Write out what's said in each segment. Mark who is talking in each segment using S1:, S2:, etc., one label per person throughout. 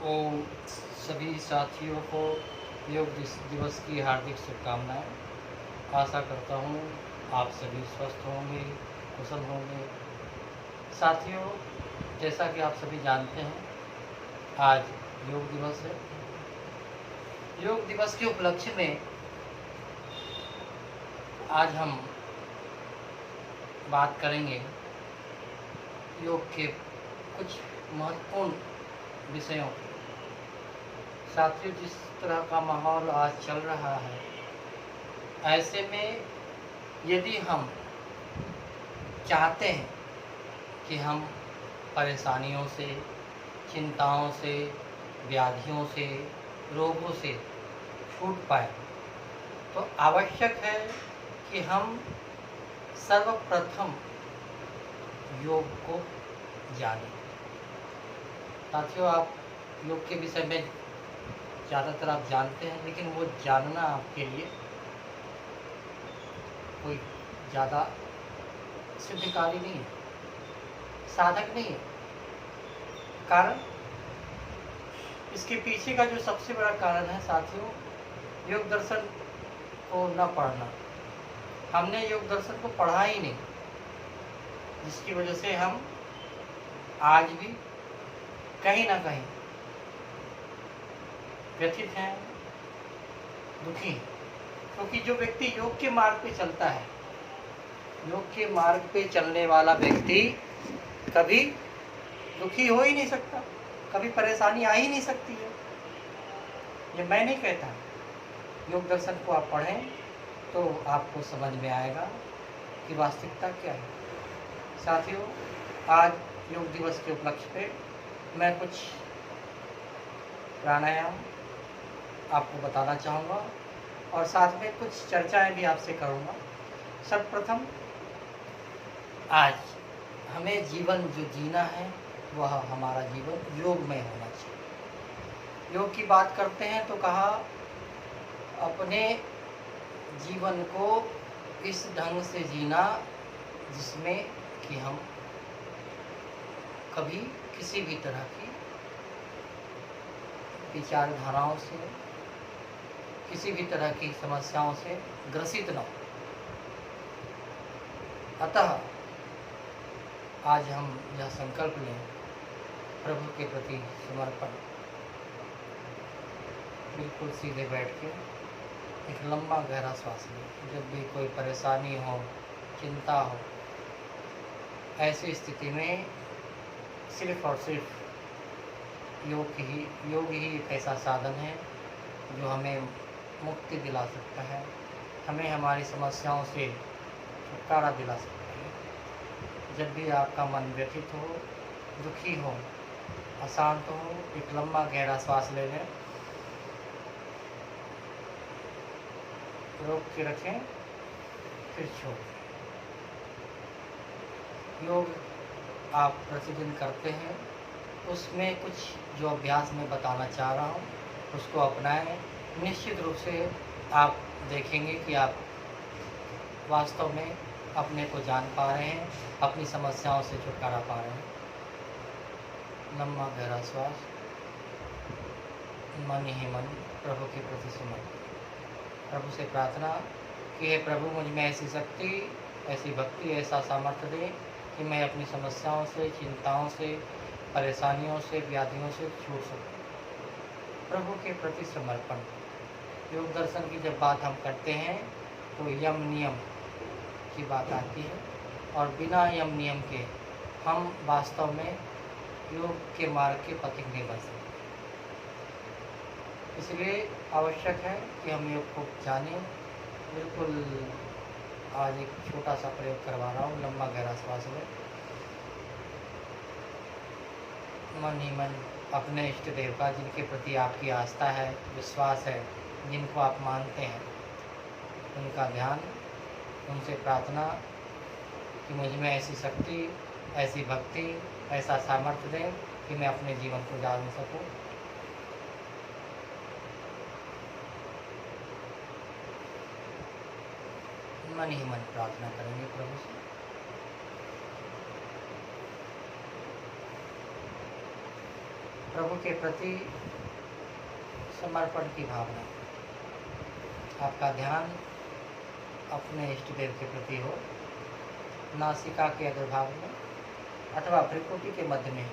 S1: और सभी साथियों को योग दिवस की हार्दिक शुभकामनाएं। आशा करता हूँ आप सभी स्वस्थ होंगे, कुशल होंगे। साथियों, जैसा कि आप सभी जानते हैं, आज योग दिवस है। योग दिवस के उपलक्ष्य में आज हम बात करेंगे योग के कुछ महत्वपूर्ण विषयों की। साथियों, जिस तरह का माहौल आज चल रहा है, ऐसे में यदि हम चाहते हैं कि हम परेशानियों से, चिंताओं से, व्याधियों से, रोगों से छूट पाए, तो आवश्यक है कि हम सर्वप्रथम योग को जानें। साथियों, आप योग के विषय में ज़्यादातर आप जानते हैं, लेकिन वो जानना आपके लिए कोई ज़्यादा सिद्धकारी नहीं है, साधक नहीं है। कारण इसके पीछे का जो सबसे बड़ा कारण है साथियों, योग दर्शन को न पढ़ना। हमने योग दर्शन को पढ़ा ही नहीं, जिसकी वजह से हम आज भी कहीं ना कहीं व्यथित हैं, दुखी हैं। क्योंकि जो व्यक्ति योग के मार्ग पे चलता है, योग के मार्ग पे चलने वाला व्यक्ति कभी दुखी हो ही नहीं सकता, कभी परेशानी आ ही नहीं सकती है। ये मैं नहीं कहता, योग दर्शन को आप पढ़ें तो आपको समझ में आएगा कि वास्तविकता क्या है। साथियों, आज योग दिवस के उपलक्ष्य पे मैं कुछ प्राणायाम आपको बताना चाहूँगा और साथ में कुछ चर्चाएं भी आपसे करूँगा। सर्वप्रथम, आज हमें जीवन जो जीना है वह हमारा जीवन योगमय होना चाहिए। योग की बात करते हैं तो कहा, अपने जीवन को इस ढंग से जीना जिसमें कि हम कभी किसी भी तरह की विचारधाराओं से, किसी भी तरह की समस्याओं से ग्रसित न हो। अतः आज हम यह संकल्प लें, प्रभु के प्रति समर्पण, बिल्कुल सीधे बैठ के एक लंबा गहरा श्वास लें। जब भी कोई परेशानी हो, चिंता हो, ऐसी स्थिति में सिर्फ और सिर्फ योग ही एक ऐसा साधन है जो हमें मुक्ति दिला सकता है, हमें हमारी समस्याओं से छुटकारा दिला सकता है। जब भी आपका मन व्यथित हो, दुखी हो, अशांत हो, एक लंबा गहरा श्वास ले लें, रोक के रखें, फिर छोड़ दें। योग आप प्रतिदिन करते हैं, उसमें कुछ जो अभ्यास मैं बताना चाह रहा हूँ उसको अपनाएं। निश्चित रूप से आप देखेंगे कि आप वास्तव में अपने को जान पा रहे हैं, अपनी समस्याओं से छुटकारा पा रहे हैं। लंबा गहरा श्वास, मन ही मन प्रभु के प्रति समर्पित। प्रभु से प्रार्थना कि हे प्रभु, मुझ में ऐसी शक्ति, ऐसी भक्ति, ऐसा सामर्थ्य दें कि मैं अपनी समस्याओं से, चिंताओं से, परेशानियों से, व्याधियों से छूट सकूं। प्रभु के प्रति समर्पण। योग दर्शन की जब बात हम करते हैं तो यम नियम की बात आती है, और बिना यम नियम के हम वास्तव में योग के मार्ग के पथिक नहीं बन सकते। इसलिए आवश्यक है कि हम योग को जानें। बिल्कुल आज एक छोटा सा प्रयोग करवा रहा हूँ। लंबा गहरा श्वास लें, मन ही मन अपने इष्ट देव का, जिनके प्रति आपकी आस्था है, विश्वास है, जिनको आप मानते हैं, उनका ध्यान, उनसे प्रार्थना कि मुझ में ऐसी शक्ति, ऐसी भक्ति, ऐसा सामर्थ्य दें कि मैं अपने जीवन को जान सकूं। मन ही मन प्रार्थना करेंगे प्रभु से। प्रभु के प्रति समर्पण की भावना, आपका ध्यान अपने इष्ट देव के प्रति हो। नासिका के अग्रभाग में अथवा भ्रिकुटी के मध्य में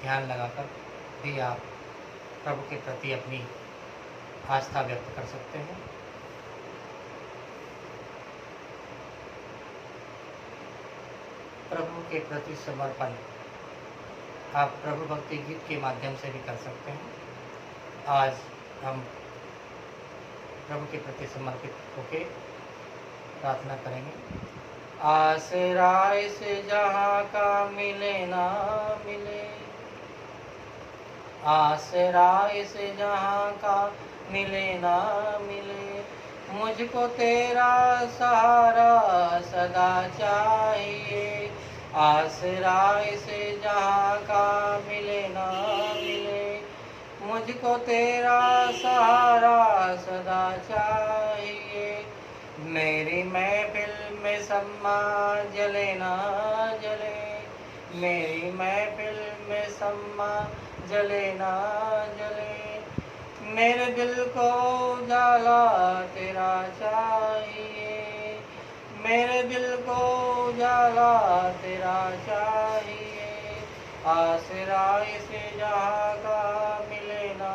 S1: ध्यान लगाकर भी आप प्रभु के प्रति अपनी आस्था व्यक्त कर सकते हैं। प्रभु के प्रति समर्पण आप प्रभु भक्ति गीत के माध्यम से भी कर सकते हैं। आज हम प्रभु के प्रति समर्पित होके प्रार्थना करेंगे। आसरा से जहाँ का मिले ना मिले, आसरा से जहाँ का मिले ना मिले, मुझको तेरा सहारा सदा चाहिए। आसरा से जहाँ का मिले ना मिले, मुझको तेरा सहारा सदा चाहिए। मेरी महफिल में सम्मा जले ना जले, मेरी महफिल में सम्मा जले ना जले, मेरे दिल को उजाला तेरा चाहिए, मेरे दिल को उजाला तेरा चाहिए। आसरा से जहाँ का मिले ना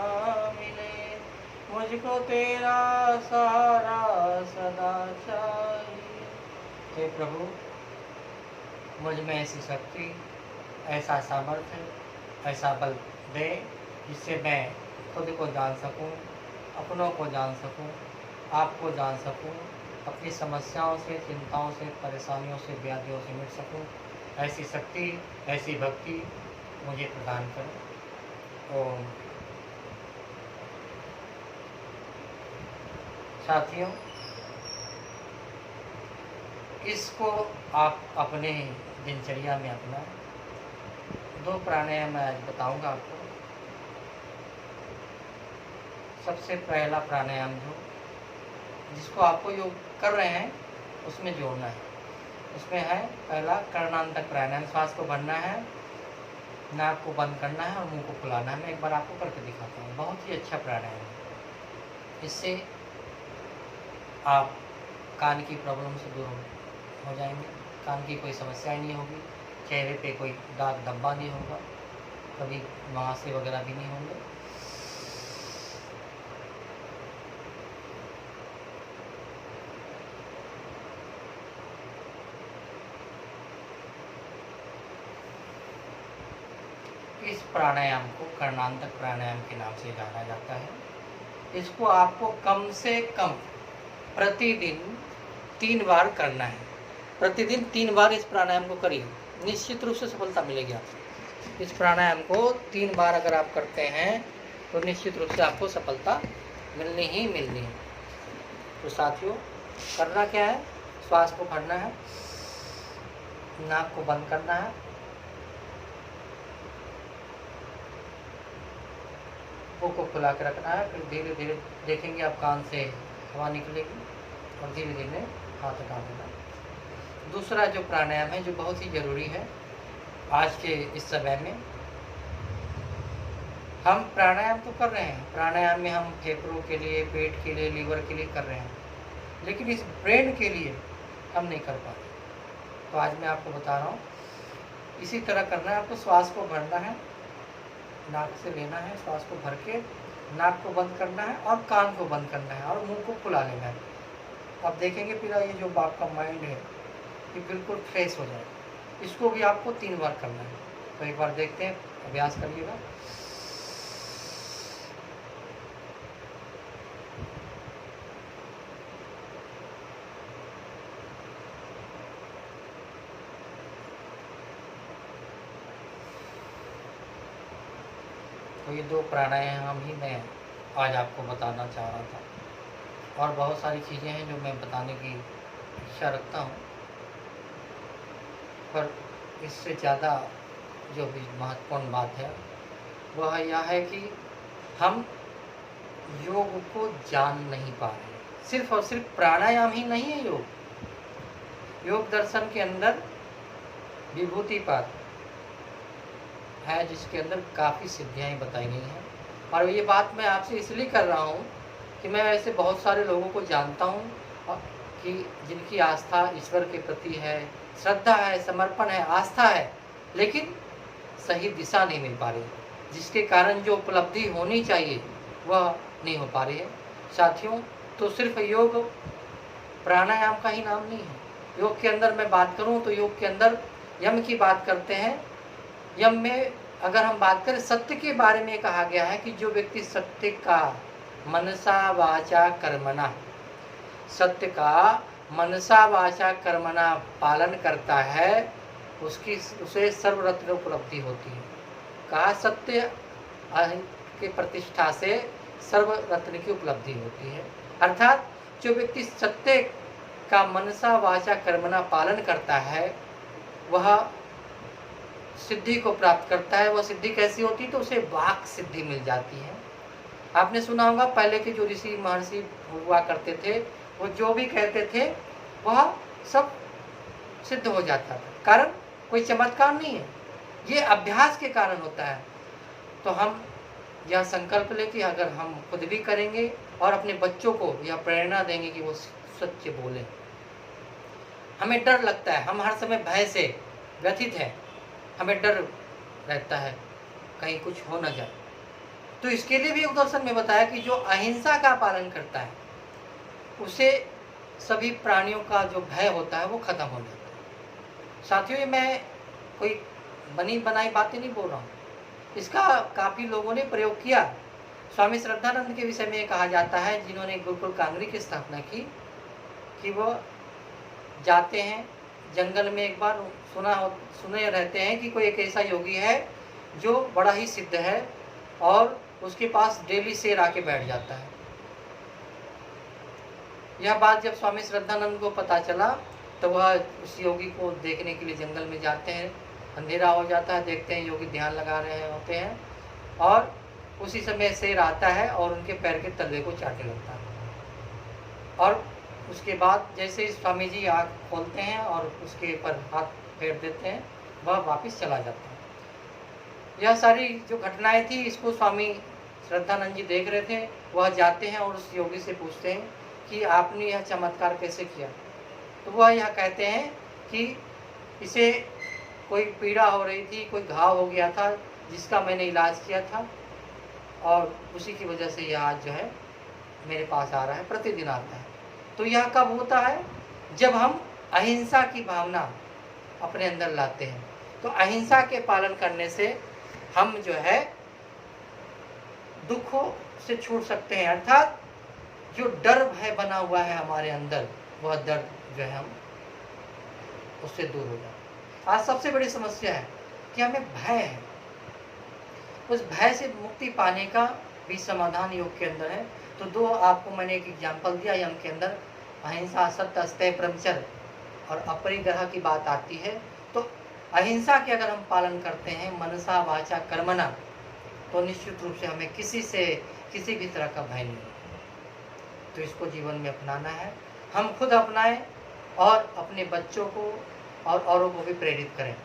S1: मिले, मुझको तेरा सहारा सदा चाहिए। हे प्रभु, मुझ में ऐसी शक्ति, ऐसा सामर्थ्य, ऐसा बल दे जिससे मैं खुद को जान सकूं, अपनों को जान सकूं, आपको जान सकूं, अपनी समस्याओं से, चिंताओं से, परेशानियों से, व्याधियों से मिट सकूं। ऐसी शक्ति, ऐसी भक्ति मुझे प्रदान करें। ओम। साथियों, इसको आप अपने दिनचर्या में अपनाएं। 2 प्राणायाम मैं आज बताऊंगा आपको। सबसे पहला प्राणायाम जिसको आपको योग कर रहे हैं उसमें जोड़ना है, उसमें है पहला कर्णांतक प्राणायाम। श्वास को भरना है, नाक को बंद करना है और मुंह को खुलाना है। मैं एक बार आपको करके दिखाता हूँ। बहुत ही अच्छा प्राणायाम है। इससे आप कान की प्रॉब्लम से दूर हो जाएंगे, कान की कोई समस्या ही नहीं होगी, चेहरे पे कोई दाग धब्बा नहीं होगा, कभी मुहासे वगैरह भी नहीं होंगे। इस प्राणायाम को कर्णांतक प्राणायाम के नाम से जाना जाता है। इसको आपको कम से कम प्रतिदिन 3 बार करना है। प्रतिदिन 3 बार इस प्राणायाम को करिए, निश्चित रूप से सफलता मिलेगी आपको। इस प्राणायाम को 3 बार अगर आप करते हैं तो निश्चित रूप से आपको सफलता मिलनी ही मिलनी है। तो साथियों, करना क्या है? श्वास को भरना है, नाक को बंद करना है, मुंह को खुला के रखना है। फिर धीरे धीरे देखेंगे आप कान से हवा निकलेगी और धीरे धीरे हाथ हटा देना। दूसरा जो प्राणायाम है, जो बहुत ही ज़रूरी है आज के इस समय में, हम प्राणायाम तो कर रहे हैं, प्राणायाम में हम फेफड़ों के लिए, पेट के लिए, लीवर के लिए कर रहे हैं, लेकिन इस ब्रेन के लिए हम नहीं कर पाते। तो आज मैं आपको बता रहा हूँ, इसी तरह करना है। आपको श्वास को भरना है, नाक से लेना है, श्वास को भर के नाक को बंद करना है और कान को बंद करना है और मुंह को खुला लेना है। आप देखेंगे फिर ये जो आपका माइंड है ये बिल्कुल फ्रेश हो जाए। इसको भी आपको 3 बार करना है। तो एक बार देखते हैं, अभ्यास करिएगा। तो ये 2 प्राणायाम ही मैं आज आपको बताना चाह रहा था, और बहुत सारी चीज़ें हैं जो मैं बताने की इच्छा रखता हूँ, पर इससे ज़्यादा जो भी महत्वपूर्ण बात है वह यह है कि हम योग को जान नहीं पा रहे। सिर्फ और सिर्फ प्राणायाम ही नहीं है योग। योग दर्शन के अंदर विभूतिपात है जिसके अंदर काफ़ी सिद्धियाँ बताई गई हैं। और ये बात मैं आपसे इसलिए कर रहा हूँ कि मैं ऐसे बहुत सारे लोगों को जानता हूँ कि जिनकी आस्था ईश्वर के प्रति है, श्रद्धा है, समर्पण है, आस्था है, लेकिन सही दिशा नहीं मिल पा रही, जिसके कारण जो उपलब्धि होनी चाहिए वह नहीं हो पा रही है। साथियों, तो सिर्फ योग प्राणायाम का ही नाम नहीं है। योग के अंदर मैं बात करूं तो योग के अंदर यम की बात करते हैं। यम में अगर हम बात करें, सत्य के बारे में कहा गया है कि जो व्यक्ति सत्य का मनसा वाचा कर्मणा, सत्य का मनसा वाचा कर्मणा पालन करता है, उसे सर्वरत्न उपलब्धि होती है। कहा सत्य के प्रतिष्ठा से सर्वरत्न की उपलब्धि होती है। अर्थात जो व्यक्ति सत्य का मनसा वाचा कर्मणा पालन करता है वह सिद्धि को प्राप्त करता है। वह सिद्धि कैसी होती है? तो उसे वाक सिद्धि मिल जाती है। आपने सुना होगा पहले के जो ऋषि महर्षि हुआ करते थे, वो जो भी कहते थे वह सब सिद्ध हो जाता था। कारण कोई चमत्कार नहीं है, ये अभ्यास के कारण होता है। तो हम यह संकल्प ले कि अगर हम खुद भी करेंगे और अपने बच्चों को यह प्रेरणा देंगे कि वो सत्य बोलें। हमें डर लगता है, हम हर समय भय से व्यथित हैं, हमें डर रहता है कहीं कुछ हो न जाए। तो इसके लिए भी योग दर्शन में बताया कि जो अहिंसा का पालन करता है उसे सभी प्राणियों का जो भय होता है वो खत्म हो जाता है। साथियों, ये मैं कोई बनी बनाई बातें नहीं बोल रहा हूँ, इसका काफ़ी लोगों ने प्रयोग किया। स्वामी श्रद्धानंद के विषय में कहा जाता है, जिन्होंने गुरुकुल कांगरी की स्थापना की, कि वो जाते हैं जंगल में। एक बार सुने रहते हैं कि कोई एक ऐसा योगी है जो बड़ा ही सिद्ध है और उसके पास डेली शेर आके बैठ जाता है। यह बात जब स्वामी श्रद्धानंद को पता चला तो वह उस योगी को देखने के लिए जंगल में जाते हैं। अंधेरा हो जाता है, देखते हैं योगी ध्यान लगा रहे होते हैं और उसी समय शेर आता है और उनके पैर के तलवे को चाटने लगता है। और उसके बाद जैसे स्वामी जी आँख खोलते हैं और उसके ऊपर हाथ फेर देते हैं, वह वापस चला जाता है। यह सारी जो घटनाएं थी इसको स्वामी श्रद्धानंद जी देख रहे थे। वह जाते हैं और उस योगी से पूछते हैं कि आपने यह चमत्कार कैसे किया? तो वह यह कहते हैं कि इसे कोई पीड़ा हो रही थी, कोई घाव हो गया था जिसका मैंने इलाज किया था और उसी की वजह से यह आज जो है मेरे पास आ रहा है, प्रतिदिन आता है। तो यह कब होता है? जब हम अहिंसा की भावना अपने अंदर लाते हैं। तो अहिंसा के पालन करने से हम जो है दुखों से छूट सकते हैं। अर्थात जो डर भय बना हुआ है हमारे अंदर, वह डर जो है हम उससे दूर हो जाए। आज सबसे बड़ी समस्या है कि हमें भय है। उस भय से मुक्ति पाने का भी समाधान योग के अंदर है। तो दो आपको मैंने एक एग्जाम्पल दिया। यम के अंदर अहिंसा, सत्य, अस्तेय, ब्रह्मचर्य और अपरिग्रह की बात आती है। तो अहिंसा के अगर हम पालन करते हैं मनसा वाचा कर्मणा, तो निश्चित रूप से हमें किसी भी तरह का भय नहीं। तो इसको जीवन में अपनाना है। हम खुद अपनाएं और अपने बच्चों को और औरों को भी प्रेरित करें।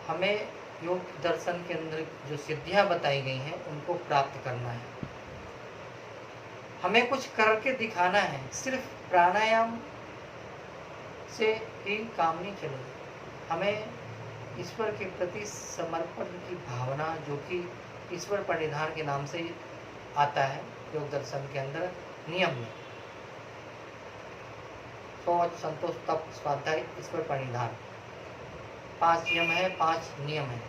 S1: हमें योग दर्शन के अंदर जो सिद्धियां बताई गई हैं उनको प्राप्त करना है। हमें कुछ करके दिखाना है। सिर्फ प्राणायाम से ही काम नहीं चलेगा। हमें ईश्वर के प्रति समर्पण की भावना, जो कि ईश्वर परिनिधान के नाम से आता है योग दर्शन के अंदर नियम में, शौच, संतोष, तप, स्वाध्याय, ईश्वर परिनिधान, 5 नियम है, 5 नियम है।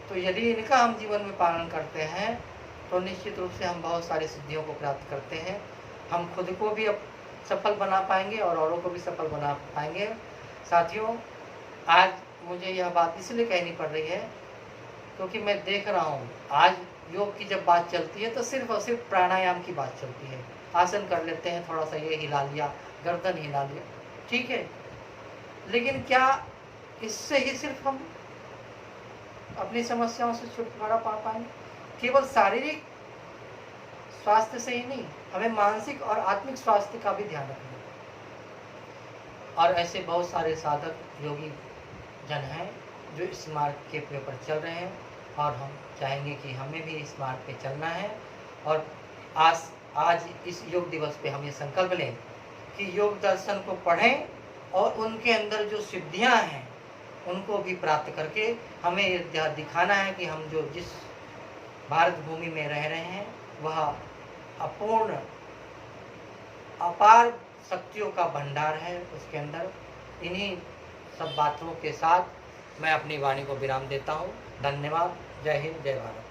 S1: तो यदि इनका हम जीवन में पालन करते हैं तो निश्चित रूप से हम बहुत सारी सिद्धियों को प्राप्त करते हैं। हम खुद को भी अब सफल बना पाएंगे और औरों को भी सफल बना पाएंगे। साथियों, आज मुझे यह बात इसलिए कहनी पड़ रही है क्योंकि मैं देख रहा हूँ आज योग की जब बात चलती है तो सिर्फ और सिर्फ प्राणायाम की बात चलती है। आसन कर लेते हैं, थोड़ा सा ये हिला लिया, गर्दन हिला लिया, ठीक है, लेकिन क्या इससे ही सिर्फ हम अपनी समस्याओं से छुटकारा पा पाएंगे? केवल शारीरिक स्वास्थ्य से ही नहीं, हमें मानसिक और आत्मिक स्वास्थ्य का भी ध्यान रखना है। और ऐसे बहुत सारे साधक योगी जन हैं जो इस मार्ग के पर चल रहे हैं। और हम चाहेंगे कि हमें भी इस मार्ग पे चलना है। और आज इस योग दिवस पे हम ये संकल्प लें कि योग दर्शन को पढ़ें और उनके अंदर जो सिद्धियां हैं उनको भी प्राप्त करके हमें ये दिखाना है कि हम जो जिस भारत भूमि में रह रहे हैं वह अपूर्ण अपार शक्तियों का भंडार है उसके अंदर। इन्हीं सब बातों के साथ मैं अपनी वाणी को विराम देता हूँ। धन्यवाद। जय हिंद, जय भारत।